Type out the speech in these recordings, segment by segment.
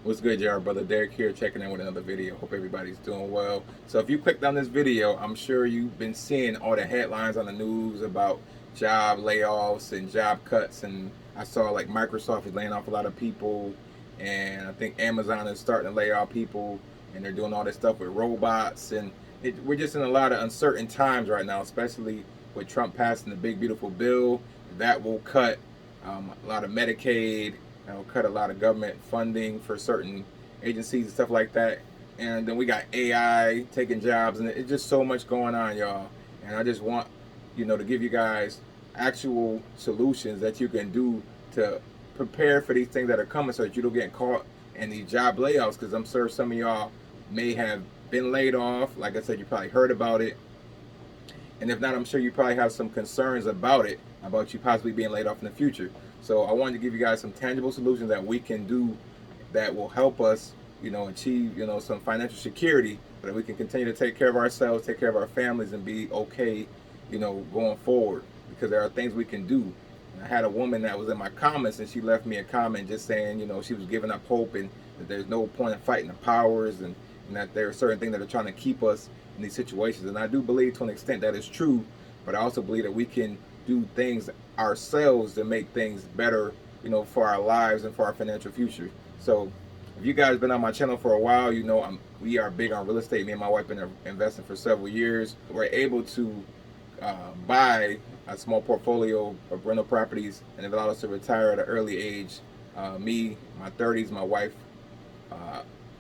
What's good, y'all? Brother Derek here, checking in with another video. Hope everybody's doing well. So if you clicked on this video, I'm sure you've been seeing all the headlines on the news about job layoffs and job cuts. And I saw like Microsoft is laying off a lot of people, and I think Amazon is starting to lay off people, and they're doing all this stuff with robots. And we're just in a lot of uncertain times right now, especially with Trump passing the big beautiful bill that will cut a lot of Medicaid. It'll cut a lot of government funding for certain agencies and stuff like that. And then we got AI taking jobs, and it's just so much going on, y'all. And I just want, to give you guys actual solutions that you can do to prepare for these things that are coming, so that you don't get caught in these job layoffs. Because I'm sure some of y'all may have been laid off. Like I said, you probably heard about it. And if not, I'm sure you probably have some concerns about it, about you possibly being laid off in the future. So I wanted to give you guys some tangible solutions that we can do that will help us, achieve, some financial security, so that we can continue to take care of ourselves, take care of our families, and be okay, going forward. Because there are things we can do. And I had a woman that was in my comments, and she left me a comment just saying, she was giving up hope, and that there's no point in fighting the powers, and that there are certain things that are trying to keep us in these situations. And I do believe to an extent that is true, but I also believe that we can do things ourselves to make things better, for our lives and for our financial future. So if you guys been on my channel for a while, we are big on real estate. Me and my wife been investing for several years. We're able to buy a small portfolio of rental properties, and it allowed us to retire at an early age. Me, my 30s, my wife,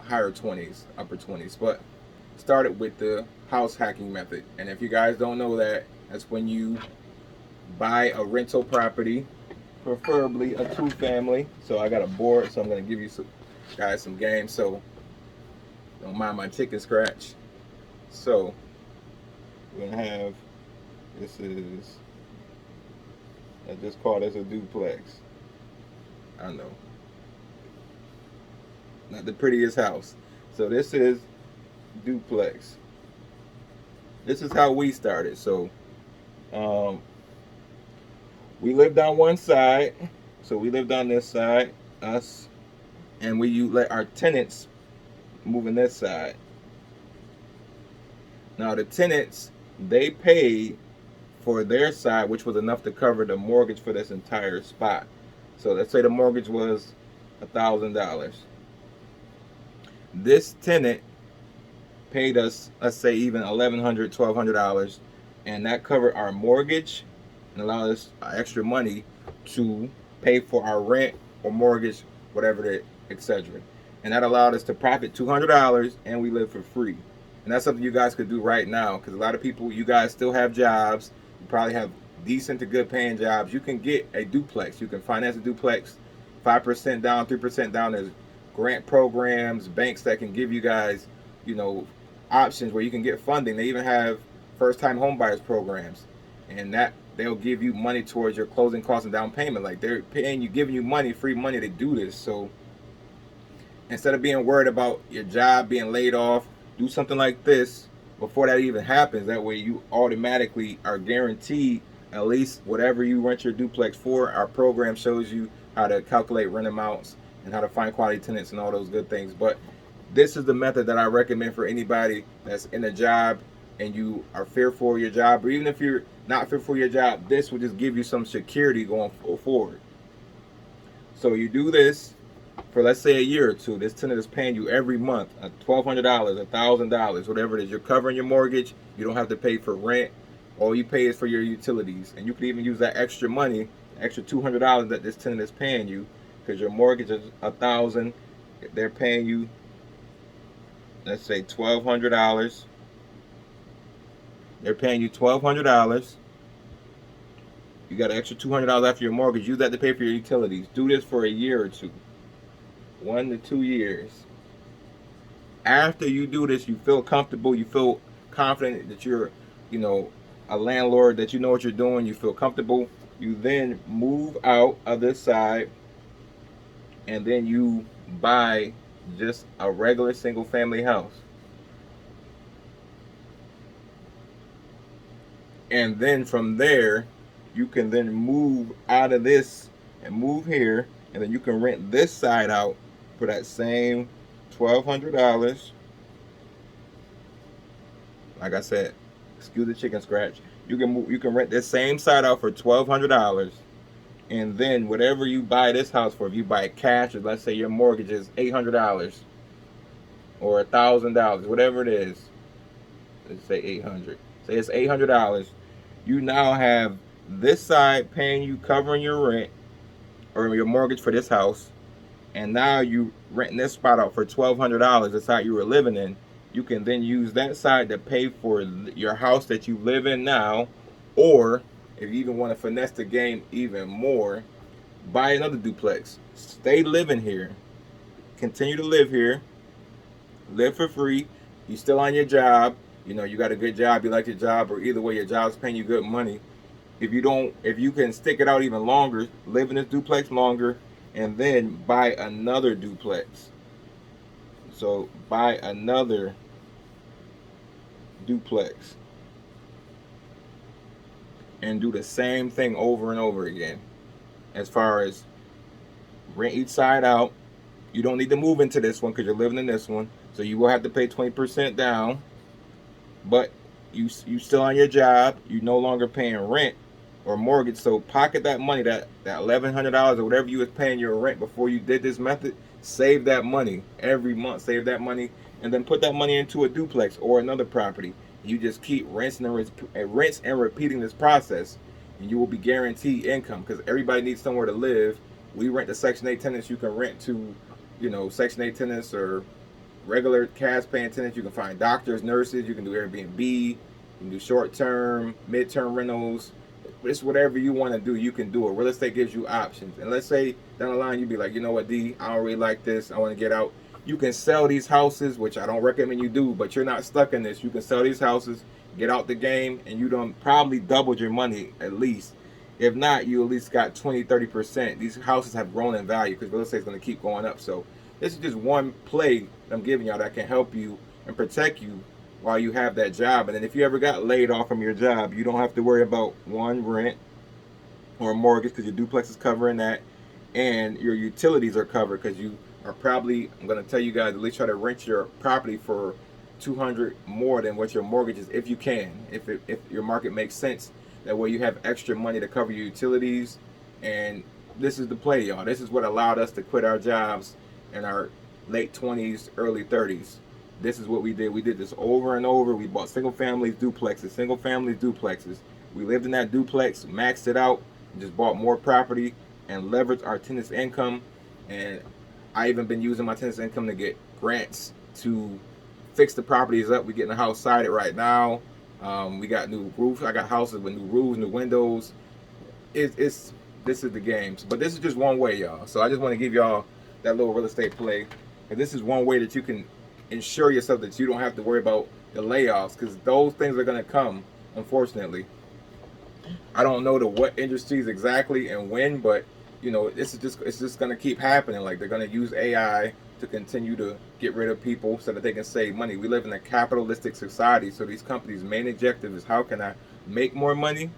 higher 20s, upper 20s. But started with the house hacking method. And if you guys don't know that, that's when you buy a rental property, preferably a two-family. So I got a board, so I'm going to give you guys some games, so don't mind my chicken scratch. So we're going to have, this is, I just call this a duplex. I know, not the prettiest house. So this is duplex. This is how we started. So we lived on one side, so we lived on this side, us, and we let our tenants move in this side. Now the tenants, they paid for their side, which was enough to cover the mortgage for this entire spot. So let's say the mortgage was $1,000. This tenant paid us, let's say even $1,100, $1,200, and that covered our mortgage and allowed us extra money to pay for our rent or mortgage, whatever it, etc. And that allowed us to profit $200, and we live for free. And that's something you guys could do right now, because a lot of people, you guys still have jobs. You probably have decent to good paying jobs. You can get a duplex. You can finance a duplex, 5% down, 3% down. There's grant programs, banks that can give you guys, options where you can get funding. They even have first-time homebuyers programs, and that they'll give you money towards your closing costs and down payment. Like, they're paying you, giving you money, free money to do this. So instead of being worried about your job being laid off, do something like this before that even happens. That way you automatically are guaranteed at least whatever you rent your duplex for. Our program shows you how to calculate rent amounts and how to find quality tenants and all those good things. But this is the method that I recommend for anybody that's in a job and you are fearful of your job, or even if you're not fearful of your job, this will just give you some security going forward. So you do this for, let's say, a year or two. This tenant is paying you every month $1,200, $1,000, whatever it is. You're covering your mortgage. You don't have to pay for rent. All you pay is for your utilities, and you can even use that extra money, extra $200 that this tenant is paying you, because your mortgage is $1,000. They're paying you, let's say, $1,200. They're paying you $1,200. You got an extra $200 after your mortgage. Use that to pay for your utilities. Do this for a year or two, 1 to 2 years. After you do this, you feel comfortable. You feel confident that you're, a landlord, that you know what you're doing. You feel comfortable. You then move out of this side, and then you buy just a regular single family house. And then from there, you can then move out of this and move here, and then you can rent this side out for that same $1,200. Like I said, excuse the chicken scratch. You can rent this same site out for $1,200, and then whatever you buy this house for, if you buy it cash, or let's say your mortgage is $800 or $1,000, whatever it is. Let's say 800. Say it's $800. You now have this side paying you, covering your rent or your mortgage for this house, and now you renting this spot out for $1,200. The side you were living in. You can then use that side to pay for your house that you live in now, or if you even want to finesse the game even more, buy another duplex. Stay living here. Continue to live here. Live for free. You still on your job. You know, you got a good job, you like your job, or either way your job's paying you good money. If you can stick it out even longer, live in this duplex longer, and then buy another duplex. So buy another duplex and do the same thing over and over again. As far as rent each side out, you don't need to move into this one because you're living in this one, so you will have to pay 20% down. But you still on your job, you no longer paying rent or mortgage, so pocket that money, that $1,100 or whatever you was paying your rent before you did this method. Save that money every month. Save that money, and then put that money into a duplex or another property. You just keep rinsing and repeating this process, and you will be guaranteed income because everybody needs somewhere to live. We rent to Section 8 tenants. You can rent to, Section 8 tenants or regular cash paying tenants. You can find doctors, nurses. You can do Airbnb. You can do short-term, mid-term rentals. It's whatever you want to do, you can do it. Real estate gives you options. And let's say down the line you'd be like, you know what, D, I don't really like this. I want to get out. You can sell these houses, which I don't recommend you do, but you're not stuck in this. You can sell these houses, get out the game, and you done probably doubled your money at least. If not, you at least got 20-30%. These houses have grown in value because real estate is going to keep going up. So this is just one play I'm giving y'all that can help you and protect you while you have that job. And then if you ever got laid off from your job, you don't have to worry about rent or a mortgage because your duplex is covering that, and your utilities are covered because you are probably, I'm going to tell you guys, at least try to rent your property for $200 more than what your mortgage is if you can, if your market makes sense. That way you have extra money to cover your utilities. And this is the play, y'all. This is what allowed us to quit our jobs in our late 20s, early 30s. This is what we did. We did this over and over. We bought single families, duplexes. We lived in that duplex, maxed it out, just bought more property and leveraged our tenants' income. And I even been using my tenants' income to get grants to fix the properties up. We're getting the house sided right now. We got new roofs. I got houses with new roofs, new windows. This is the games. But this is just one way, y'all. So I just want to give y'all that little real estate play. And this is one way that you can ensure yourself that you don't have to worry about the layoffs, because those things are going to come, unfortunately. I don't know what industries exactly and when, but it's just going to keep happening. Like, they're going to use AI to continue to get rid of people so that they can save money. We live in a capitalistic society, so these companies' main objective is how can I make more money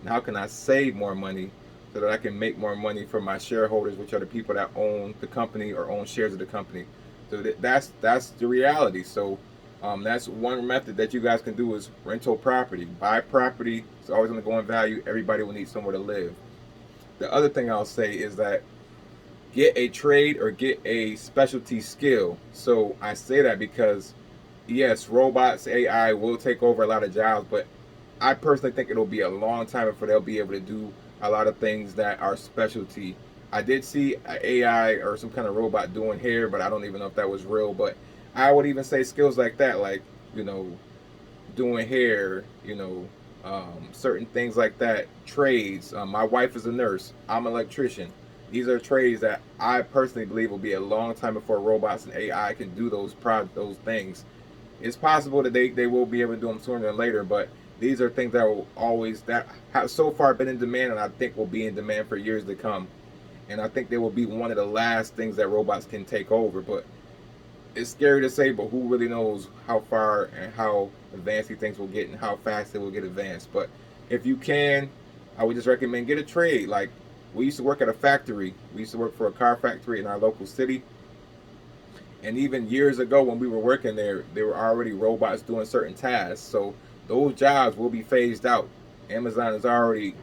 and how can I save more money so that I can make more money for my shareholders, which are the people that own the company or own shares of the company. So that's the reality. So that's one method that you guys can do is rental property. Buy property. It's always going to go in value. Everybody will need somewhere to live. The other thing I'll say is that get a trade or get a specialty skill. So I say that because, yes, robots, AI will take over a lot of jobs, but I personally think it'll be a long time before they'll be able to do a lot of things that are specialty. I did see an AI or some kind of robot doing hair, but I don't even know if that was real. But I would even say skills like that, like, doing hair, certain things like that, trades. My wife is a nurse. I'm an electrician. These are trades that I personally believe will be a long time before robots and AI can do those things. It's possible that they will be able to do them sooner than later, but these are things that have so far been in demand, and I think will be in demand for years to come. And I think they will be one of the last things that robots can take over. But it's scary to say, but who really knows how far and how advanced these things will get and how fast they will get advanced. But if you can, I would just recommend get a trade. Like, we used to work at a factory. We used to work for a car factory in our local city. And even years ago when we were working there were already robots doing certain tasks. So those jobs will be phased out. Amazon is already,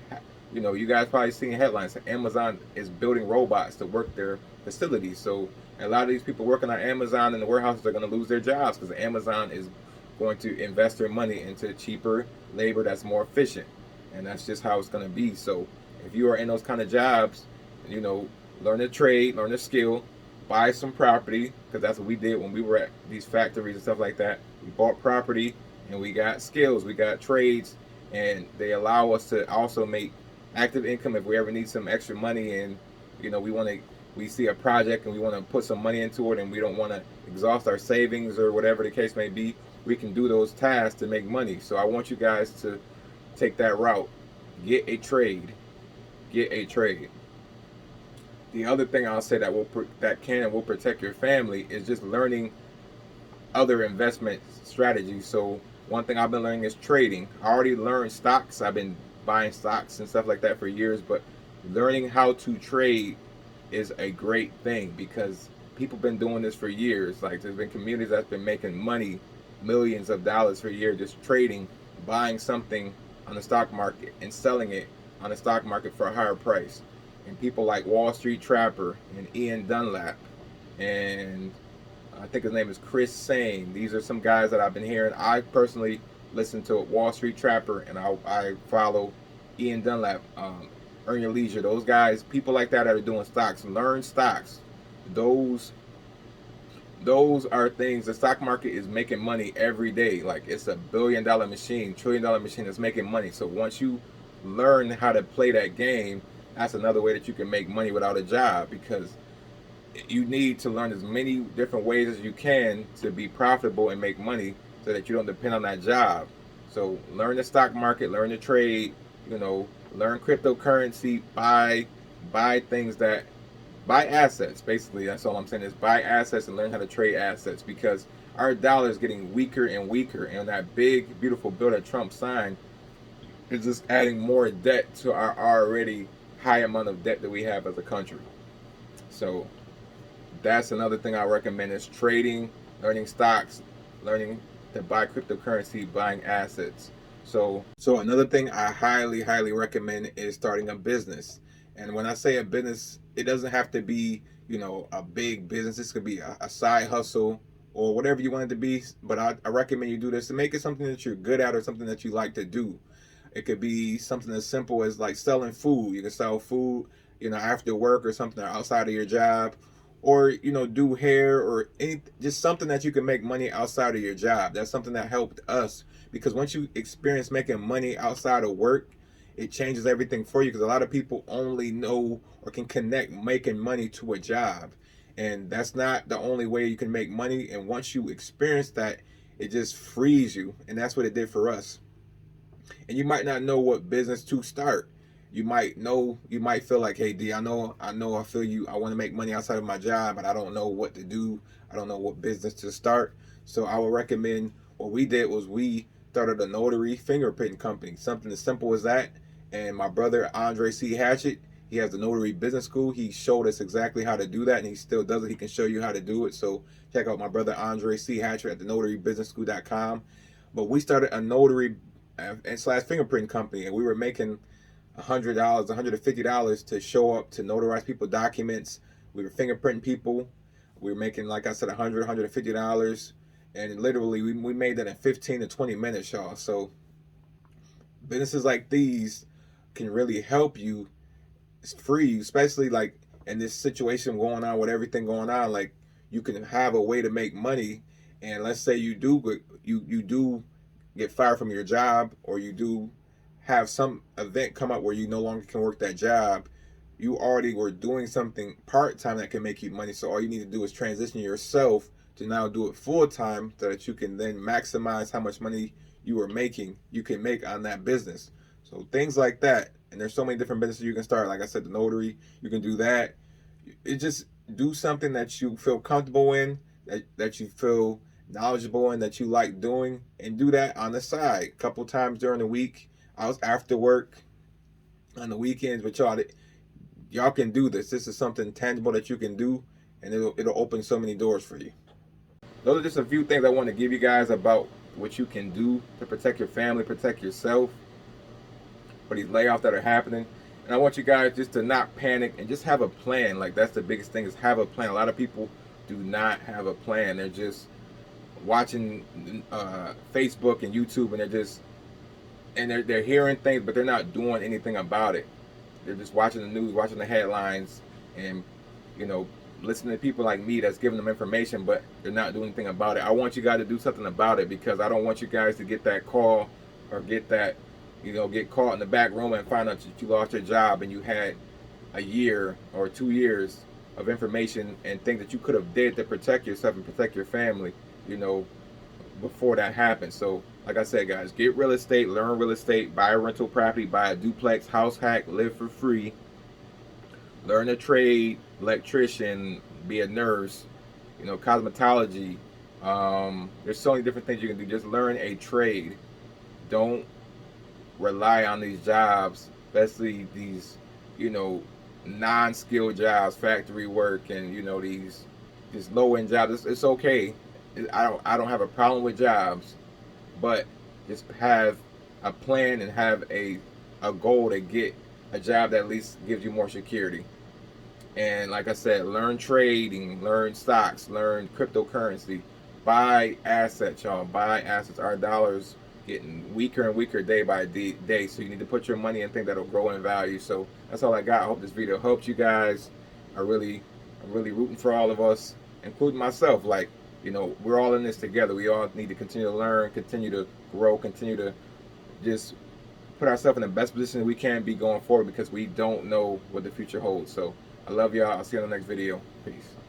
you guys probably seen headlines. Amazon is building robots to work their facilities. So a lot of these people working on Amazon and the warehouses are going to lose their jobs because Amazon is going to invest their money into cheaper labor that's more efficient. And that's just how it's going to be. So if you are in those kind of jobs, you know, learn a trade, learn a skill, buy some property, because that's what we did when we were at these factories and stuff like that. We bought property and we got skills, we got trades, and they allow us to also make active income if we ever need some extra money and we see a project and we want to put some money into it and we don't want to exhaust our savings or whatever the case may be, we can do those tasks to make money. So I want you guys to take that route. Get a trade. Get a trade. The other thing I'll say that can and will protect your family is just learning other investment strategies. So one thing I've been learning is trading. I already learned stocks. I've been buying stocks and stuff like that for years, but learning how to trade is a great thing because people been doing this for years. Like there's been communities that's been making money, millions of dollars per year just trading, buying something on the stock market and selling it on the stock market for a higher price. And people like Wall Street Trapper and Ian Dunlap and I think his name is Chris Sane. These are some guys that I've been hearing. I personally listen to Wall Street Trapper and I follow Ian Dunlap, Earn Your Leisure. Those guys, people like that are doing stocks. Learn stocks. Those are things. The stock market is making money every day. Like it's a billion-dollar machine, trillion-dollar machine that's making money. So once you learn how to play that game, that's another way that you can make money without a job because you need to learn as many different ways as you can to be profitable and make money so that you don't depend on that job. So learn the stock market, learn to trade, learn cryptocurrency, buy assets. Basically, that's all I'm saying is buy assets and learn how to trade assets because our dollar is getting weaker and weaker, and that big, beautiful bill that Trump signed is just adding more debt to our already high amount of debt that we have as a country. So that's another thing I recommend is trading, learning stocks, learning to buy cryptocurrency, buying assets. So another thing I highly, highly recommend is starting a business. And when I say a business, it doesn't have to be, a big business. This could be a side hustle or whatever you want it to be. But I recommend you do this to make it something that you're good at or something that you like to do. It could be something as simple as like selling food. You can sell food, after work or something outside of your job, or do hair or just something that you can make money outside of your job. That's something that helped us because once you experience making money outside of work, it changes everything for you because a lot of people only know or can connect making money to a job, and that's not the only way you can make money. And once you experience that, it just frees you, and that's what it did for us. And you might not know what business to start. You might feel like, hey D, I feel you. I want to make money outside of my job, but I don't know what to do. I don't know what business to start. So I would recommend what we did was we started a notary fingerprinting company, something as simple as that. And my brother Andre C. Hatchett, he has the notary business school. He showed us exactly how to do that, and he still does it. He can show you how to do it. So check out my brother Andre C. Hatchett at the notarybusinessschool.com. But we started a notary and slash fingerprint company, and we were making $100, $150 to show up to notarize people documents. We were fingerprinting people. We were making, like I said, $100, $150, and literally we made that in 15 to 20 minutes, y'all. So businesses like these can really help you, free you, especially like in this situation going on with everything going on. Like you can have a way to make money, and let's say you do get fired from your job, or you do have some event come up where you no longer can work that job, you already were doing something part-time that can make you money. So all you need to do is transition yourself to now do it full-time so that you can then maximize how much money you can make on that business. So things like that. And there's so many different businesses you can start. Like I said, the notary, you can do that. It just do something that you feel comfortable in, that you feel knowledgeable in, that you like doing, and do that on the side a couple times during the week. I was after work on the weekends, but y'all can do this. This is something tangible that you can do, and it'll open so many doors for you. those are just a few things I want to give you guys about what you can do to protect your family, protect yourself for these layoffs that are happening. And I want you guys just to not panic and just have a plan. Like, that's the biggest thing, is have a plan. A lot of people do not have a plan. They're just watching Facebook and YouTube, and they're hearing things, but they're not doing anything about it. They're just watching the news, watching the headlines, and you know, listening to people like me that's giving them information, but they're not doing anything about it. I want you guys to do something about it, because I don't want you guys to get that call or get caught in the back room and find out that you lost your job and you had a year or 2 years of information and things that you could have did to protect yourself and protect your family, before that happened. So like I said, guys, get real estate, learn real estate, buy a rental property, buy a duplex, house hack, live for free, learn a trade, electrician, be a nurse, cosmetology. There's so many different things you can do. Just learn a trade. Don't rely on these jobs, especially these, non-skilled jobs, factory work, and these low-end jobs. It's okay. I don't have a problem with jobs, but just have a plan and have a goal to get a job that at least gives you more security. And like I said, learn trading, learn stocks, learn cryptocurrency, buy assets, y'all. Buy assets. Our dollar's getting weaker and weaker day by day, so you need to put your money in things that'll grow in value. So that's all I got. I hope this video helped you guys. I'm really rooting for all of us, including myself. Like, we're all in this together. We all need to continue to learn, continue to grow, continue to just put ourselves in the best position that we can be going forward, because we don't know what the future holds. So I love y'all. I'll see you on the next video. Peace.